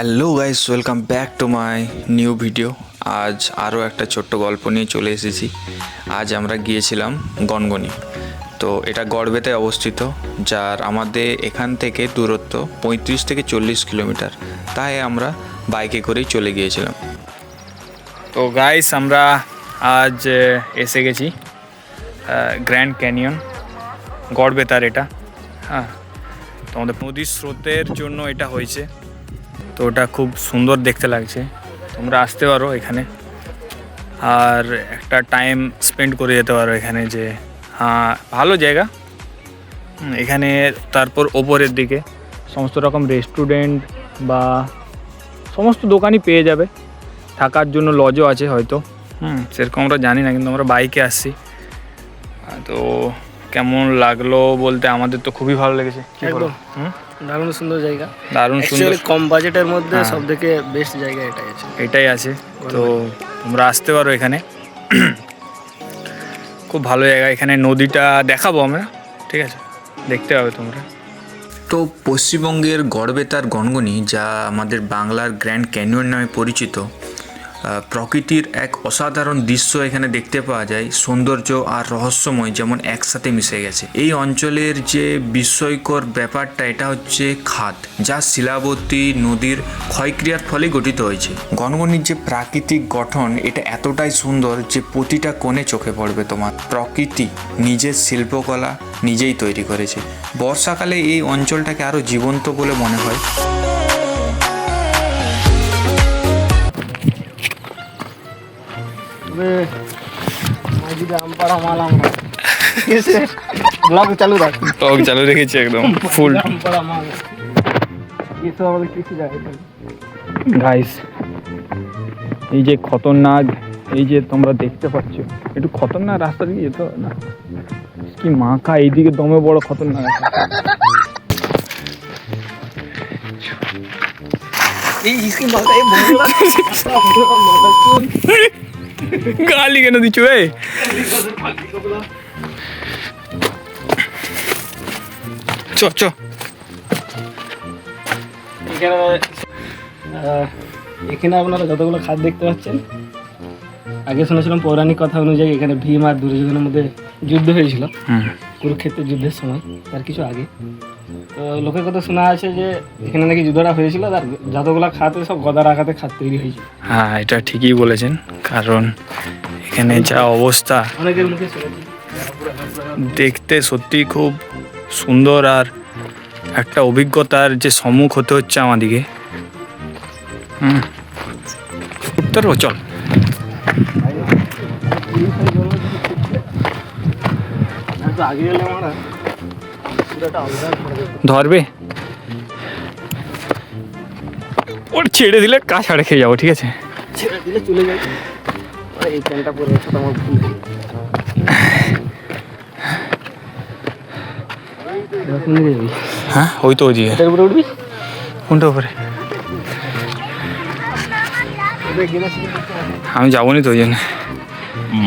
Hello guys, welcome back to my new video. আজ আরও একটা ছোট্ট গল্প নিয়ে চলে এসেছি। আজ আমরা গিয়েছিলাম গনগনি। তো এটা গড়বেতায় অবস্থিত, যার আমাদের এখান থেকে দূরত্ব 35 থেকে 40 কিলোমিটার। তাই আমরা বাইকে করেই চলে গিয়েছিলাম। তো গাইস, আমরা আজ এসে গেছি গ্র্যান্ড ক্যানিয়ন, গড়বেতার এটা। হ্যাঁ, তো আমাদের নদীর স্রোতের জন্য এটা হয়েছে। তো ওটা খুব সুন্দর দেখতে লাগছে, তোমরা আসতে পারো এখানে আর একটা টাইম স্পেন্ড করে যেতে পারো এখানে। যে হ্যাঁ, ভালো জায়গা এখানে। তারপর ওপরের দিকে সমস্ত রকম রেস্টুরেন্ট বা সমস্ত দোকানই পেয়ে যাবে, থাকার জন্য লজও আছে হয়তো। সেরকম আমরা জানি না, কিন্তু আমরা বাইকে আসছি। তো কেমন লাগলো বলতে, আমাদের তো খুবই ভালো লেগেছে। একদম দারুণ সুন্দর জায়গা, দারুণ সুন্দর, কম বাজেটের মধ্যে সব থেকে বেস্ট জায়গা এটাই আছে। তো তোমরা আসতে পারো এখানে, খুব ভালো জায়গা। এখানে নদীটা দেখাবো আমরা, ঠিক আছে, দেখতে পাবে তোমরা। তো পশ্চিমবঙ্গের গড়বেতার গনগনি, যা আমাদের বাংলার গ্র্যান্ড ক্যানিয়ন নামে পরিচিত, প্রকৃতির এক অসাধারণ দৃশ্য এখানে দেখতে পাওয়া যায়। সৌন্দর্য আর রহস্যময় যেমন একসাথে মিশে গেছে। এই অঞ্চলের যে বিস্ময়কর ব্যাপারটা, এটা হচ্ছে খাদ, যা শিলাবতী নদীর ক্ষয়ক্রিয়ার ফলে গঠিত হয়েছে। গনগনির যে প্রাকৃতিক গঠন, এটা এতটাই সুন্দর যে প্রতিটা কোণে চোখে পড়বে তোমার। প্রকৃতি নিজের শিল্পকলা নিজেই তৈরি করেছে। বর্ষাকালে এই অঞ্চলটাকে আরও জীবন্ত বলে মনে হয়। ব্লগ চালু রেখেছি একদম ফুল। গাইস, এই যে খতরনাক, এই যে তোমরা দেখতে পাচ্ছ, একটু খতরনাক রাস্তা দিয়ে যেত না কি মাখা, এইদিকে দমে বড় খতরনাক। গালি কেন দিচ্ছ? চ চ। এখানে আপনারা যতগুলো খাদ দেখতে পাচ্ছেন, আগে শুনেছিলাম পৌরাণিক কথা অনুযায়ী এখানে ভীম আর দুর্যোধনের মধ্যে যুদ্ধ হয়েছিল কুরুক্ষেত্রের যুদ্ধের সময়, তার কিছু আগে। তো লোকের কথা শোনা আছে যে এখানে নাকি যুদ্ধটা হয়েছিল, তার যতগুলো খাতে সব গদার আঘাতে খাত তৈরি হয়েছিল। হ্যাঁ, এটা ঠিকই বলেছেন, কারণ এখানে যা অবস্থা অনেকের মুখে শুনেছি। দেখতে সত্যি খুব সুন্দর, আর একটা অভিজ্ঞতার যে সম্মুখ হতে হচ্ছে আমাদিকে। চল। ধরবে ওর, ছেড়ে দিলে কাছাড়ে খেয়ে যাবো, ঠিক আছে? ছেড়ে দিলে চলে যাই। এই প্যান্টটা পরে আমার ভুল। হ্যাঁ, ওই তো ওইদিকে। উপরে উঠবি? কোনটা উপরে? আমি যাবো নি তো, ওই জন্য।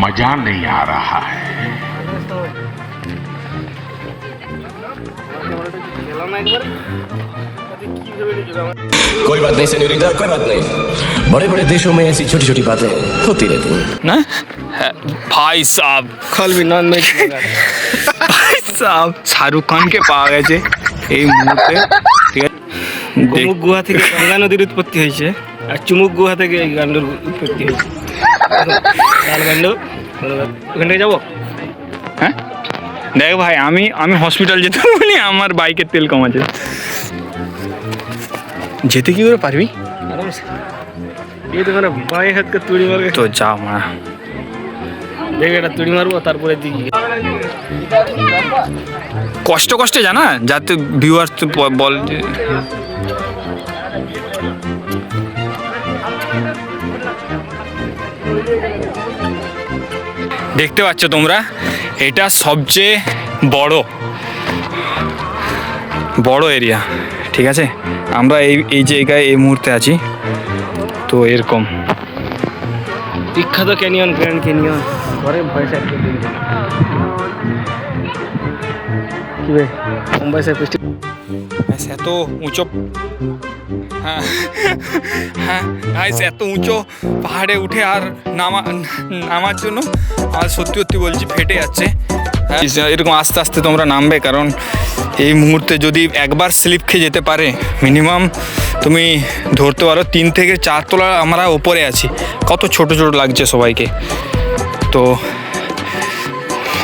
मजा नहीं आ रहा है। कोई बात नहीं सेन्योरिटा, कोई बात नहीं। बड़े बड़े देशों में ऐसी छोटी छोटी बातें होती रहती हैं। না ভাই সাহেব, খালবি নন মেক। ভাই সাহেব, শাহরুখ খানকে পাওয়া গেছে এই মুহূর্তে, ঠিক আছে? গোমুখ গুহা থেকে গঙ্গা নদীর উৎপত্তি হয়েছে, আর চুমুক গুহা থেকে এই গান্ডুর উৎপত্তি হয়েছে। গান্ডু ওখান থেকে যাবো। হ্যাঁ দেখ ভাই, আমি হসপিটাল যেতে বলি, আমার বাইকের তেল কম আছে। যেতে কি করে পারবি? আরামসে। এই তো মানে বাঁয়ে হাতকে তুড়ি মারবে। তো যা মা, দেখ এটা তুড়ি মারবো, তারপরে দিকে কষ্ট কষ্টে জানা, যাতে ভিউয়ার্স বল। দেখতে পাচ্ছ তোমরা, এটা সবচেয়ে বড় এরিয়া, ঠিক আছে? আমরা এই জায়গায় এই মুহূর্তে আছি। তো এরকম বিখ্যাত ক্যানিয়ন, গ্র্যান্ড ক্যানিয়ন। ঘরে ভয়েস কি ভাই, মুম্বাই সাইড এত উঁচু হ্যাঁ হ্যাঁ গাইস, এত উঁচু পাহাড়ে উঠে আর নামার জন্য আমার সত্যি সত্যি বলছি ফেটে যাচ্ছে। এরকম আস্তে আস্তে তোমরা নামবে, কারণ এই মুহূর্তে যদি একবার স্লিপ খেয়ে যেতে পারে মিনিমাম তুমি ধরতে পারো 3 থেকে 4 তলা আমরা ওপরে আছি। কত ছোট ছোট লাগছে সবাইকে। তো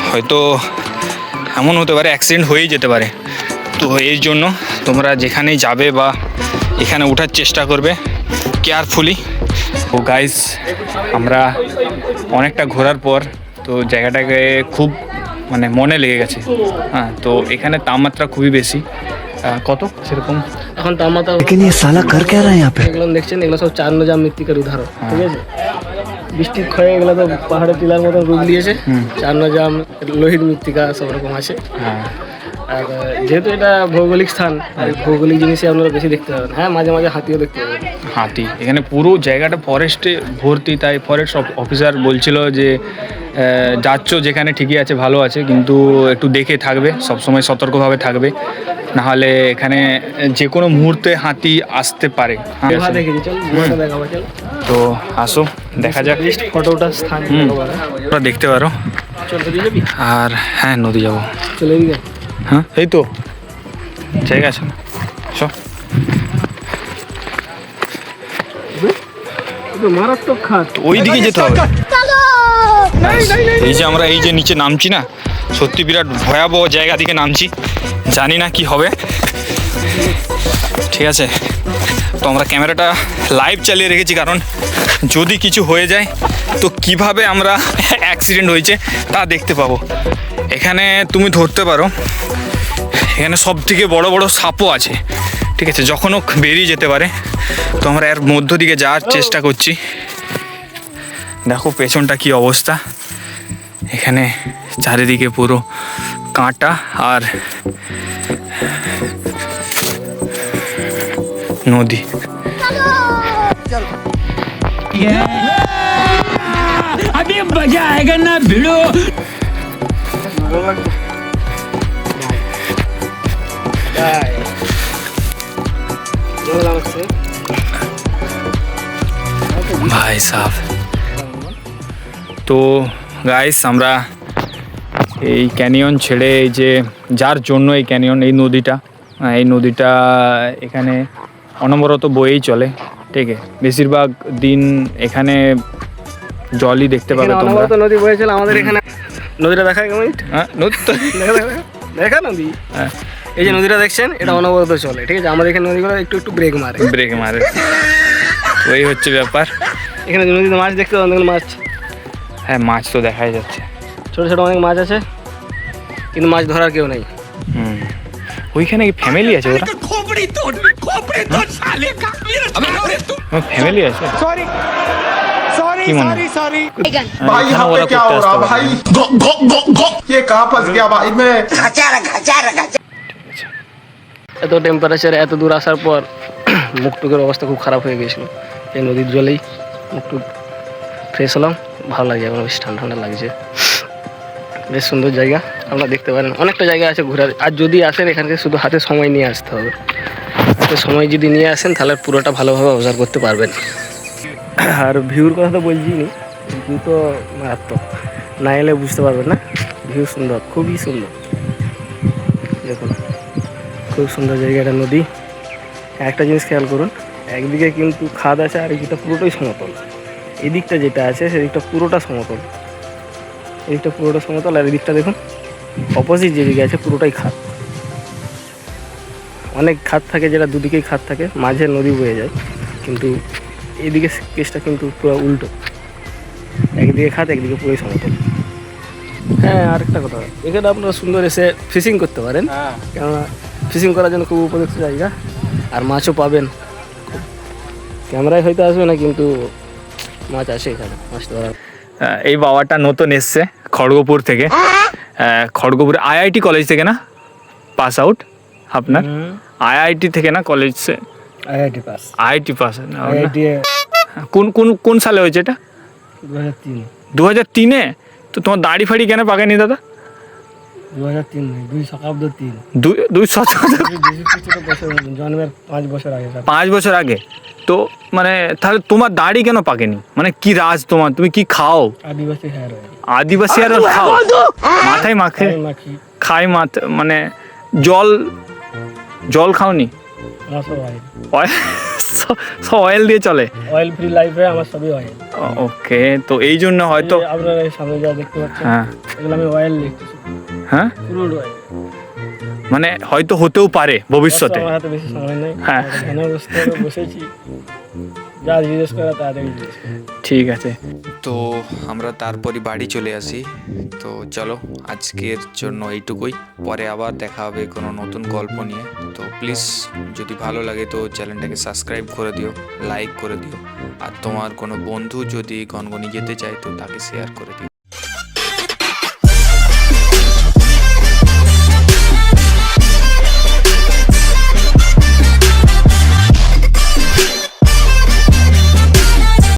হয়তো এমন হতে পারে অ্যাক্সিডেন্ট হয়েই যেতে পারে। তো এই জন্য তোমরা যেখানেই যাবে বা এখানে ওঠার চেষ্টা করবে কেয়ারফুলি। তো গাইস, আমরা অনেকটা ঘোরার পর তো জায়গাটাকে খুব মানে মনে লেগে গেছে। হ্যাঁ, তো এখানে তাপমাত্রা খুবই বেশি। কত সেরকম এখন তাপমাত্রা लेकिन ये साला कर क्या रहा है यहाँ पे? এগুলো দেখছেন, এগুলো সব চারনজাম মৃত্তিকার উদাহরণ। ঠিক আছে, বৃষ্টির ক্ষয়ে এগুলো তো পাহাড়ের টিলার মতন রূপ দিয়েছে। চারনজাম, লোহিত মৃত্তিকা সব রকম আছে। হ্যাঁ আর যেহেতু এটা ভৌগোলিক স্থান, আর ভৌগোলিক জিনিসই আপনারা বেশি দেখতে পাবেন। হ্যাঁ, মাঝে মাঝে হাতিও দেখতে পাবেন। হাতি, এখানে পুরো জায়গাটা ফরেস্টে ভর্তি। তাই ফরেস্ট অফিসার বলছিল যে যাচ্ছ যেখানে ঠিকই আছে, ভালো আছে, কিন্তু একটু দেখে থাকবে, সবসময় সতর্কভাবে থাকবে, নাহলে এখানে যে কোনো মুহূর্তে হাতি আসতে পারে। গুহা দেখেছি, চল গুহাটা দেখাবো, চল। তো আসো দেখা যাক, ফটোটা স্থান তোমরা দেখতে পারো। চলতে দিয়ে যাবি, আর হ্যাঁ, নদী যাবো। চলে দিকে। হ্যাঁ এই তো জায়গা আছে না, সব মারাত্মক খাত। ওই দিকে যেতে হবে। এই যে আমরা এই যে নিচে নামছি না, সত্যি বিরাট ভয়াবহ জায়গা দিকে নামছি, জানি না কি হবে। ঠিক আছে, তো আমরা ক্যামেরাটা লাইভ চালিয়ে রেখেছি, কারণ যদি কিছু হয়ে যায় তো কিভাবে আমরা অ্যাক্সিডেন্ট হয়েছে তা দেখতে পাবো। এখানে তুমি ধরতে পারো, এখানে সব থেকে বড় বড় সাপও আছে। ঠিক আছে, যখনও বেরিয়ে যেতে পারে। তো আমরা এর মধ্য দিকে যাওয়ার চেষ্টা করছি। দেখো পেছনটা কি অবস্থা, এখানে চারিদিকে পুরো কাঁটা আর নদী। अभी मजा आएगा ना भिड़ो। ভাই সাহেব, তো গাইস আমরা এই ক্যানিয়ন ছেড়ে, এই যে যার জন্য এই ক্যানিয়ন, এই নদীটা এখানে অনবরত বয়েই চলে। ঠিক আছে, বেশিরভাগ দিন এখানে জলই দেখতে পাবে তোমরা। অনবরত নদী বয়েছিল আমাদের এখানে। নদীটা দেখায় কেমন? হ্যাঁ, নদী তো দেখা নদী। হ্যাঁ, এই যে নদীটা দেখছেন, এটা অনবরত চলে। ঠিক আছে, আমাদের এখানে নদীগুলো একটু একটু ব্রেক মারে। ব্রেক মারে, ওই হচ্ছে ব্যাপার। এখানে নদীতে মাছ দেখতে পাবেন, মাছ। হ্যাঁ, মাছ তো দেখাই যাচ্ছে, ছোট ছোট অনেক মাছ আছে, কিন্তু মাছ ধরার কেউ নেই। ওইখানে কি ফ্যামিলি আছে? ওরা ফ্যামিলি আছে? কি মনে হয়? भाई यहाँ पे क्या हो रहा भाई? ये कहाँ फंस गया भाई मैं? এত টেম্পারেচারে এত দূর আসার পর মুখটুকের অবস্থা খুব খারাপ হয়ে গিয়েছিল। এই নদীর জলেই মুখটুক ফ্রেশ হলাম, ভালো লাগছে, এখন বেশ ঠান্ডা ঠান্ডা লাগছে। বেশ সুন্দর জায়গা, আপনারা দেখতে পারেন। অনেকটা জায়গা আছে ঘোরার। আর যদি আসেন এখানকে, শুধু হাতে সময় নিয়ে আসতে হবে। হাতে সময় যদি নিয়ে আসেন তাহলে পুরোটা ভালোভাবে অবজার্ভ করতে পারবেন। আর ভিউর কথা তো বলছি নি, ভিউ তো মারাত্মক, না এলে বুঝতে পারবেন না। ভিউ সুন্দর, খুবই সুন্দর। দেখুন, খুব সুন্দর জায়গাটা, নদী। একটা জিনিস খেয়াল করুন, একদিকে কিন্তু খাদ আছে আর এদিকটা পুরোটাই সমতল। এদিকটা যেটা আছে সেদিকটা পুরোটা সমতল, এদিকটা পুরোটা সমতল। আর এদিকটা দেখুন, অপোজিট যেদিকে আছে পুরোটাই খাদ। অনেক খাদ থাকে, যেটা দুদিকেই খাদ থাকে, মাঝে নদী বয়ে যায়। কিন্তু এদিকে কেসটা কিন্তু পুরো উল্টো, একদিকে খাদ, একদিকে পুরোই সমতল। হ্যাঁ, আরেকটা কথা, এখানে আপনারা সুন্দর এসে ফিশিং করতে পারেন, কেননা ফিশিং করার জন্য খুব উপযুক্ত জায়গা। আর মাছও পাবেন, ক্যামেরায় হয়তো আসবে না, কিন্তু মাছ আসে এখানে, মাছ ধরা। এই বাবাটা নতুন এসছে খড়গপুর থেকে, খড়গপুর আইআইটি কলেজ থেকে না পাস আউট আপনার? আইআইটি থেকে না college? IIT pass. IIT pass. IIT কোন কোন কোন সালে হয়েছে এটা? 2003। 2003-এ? তো তোমার দাড়ি ফাড়ি কেন পাকেনি দাদা? 2003 নয়, 2 শতাব্দ 3 দুই শতাব্দী, যীশু খ্রিস্টের বছর জন্মের 5 বছর আগে। 5 বছর আগে। তো মানে তাহলে তোমার দাড়ি কেন পাকেনি? মানে কি রাজ তোমার? তুমি কি খাও? আদিবাসী হেয়ার অয়েল আদিবাসী আর খাও? মাথায় মাখে মাখি, খাই মাথা, মানে জল খাওনি? আমার সব অয়েল। সব অয়েল দিয়ে চলে? অয়েল ফ্রি লাইফে আমার সবই অয়েল। ওকে, তো এই জন্য হয়তো আপনারা এই সামনে যা দেখতে পাচ্ছেন, হ্যাঁ এগুলো আমি অয়েল লিখছি, হ্যাঁ, ক্রুড অয়েল। মানে হয়তো হতেও পারে ভবিষ্যতে। আমার হাতে বেশি সময় নেই, হ্যাঁ। এখানে বসেছি, যা জিজ্ঞেস করা তাড়াতাড়ি জিজ্ঞেস করা। ঠিক আছে। তো আমরা তারপরই বাড়ি চলে আসি। তো চলো আজকের জন্য এইটুকুই, পরে আবার দেখা হবে কোনো নতুন গল্প নিয়ে। তো প্লিজ যদি ভালো লাগে তো চ্যানেলটাকে সাবস্ক্রাইব করে দিও, লাইক করে দিও, আর তোমার কোনো বন্ধু যদি গনগনি যেতে চায় তো তাকে শেয়ার করে দিও।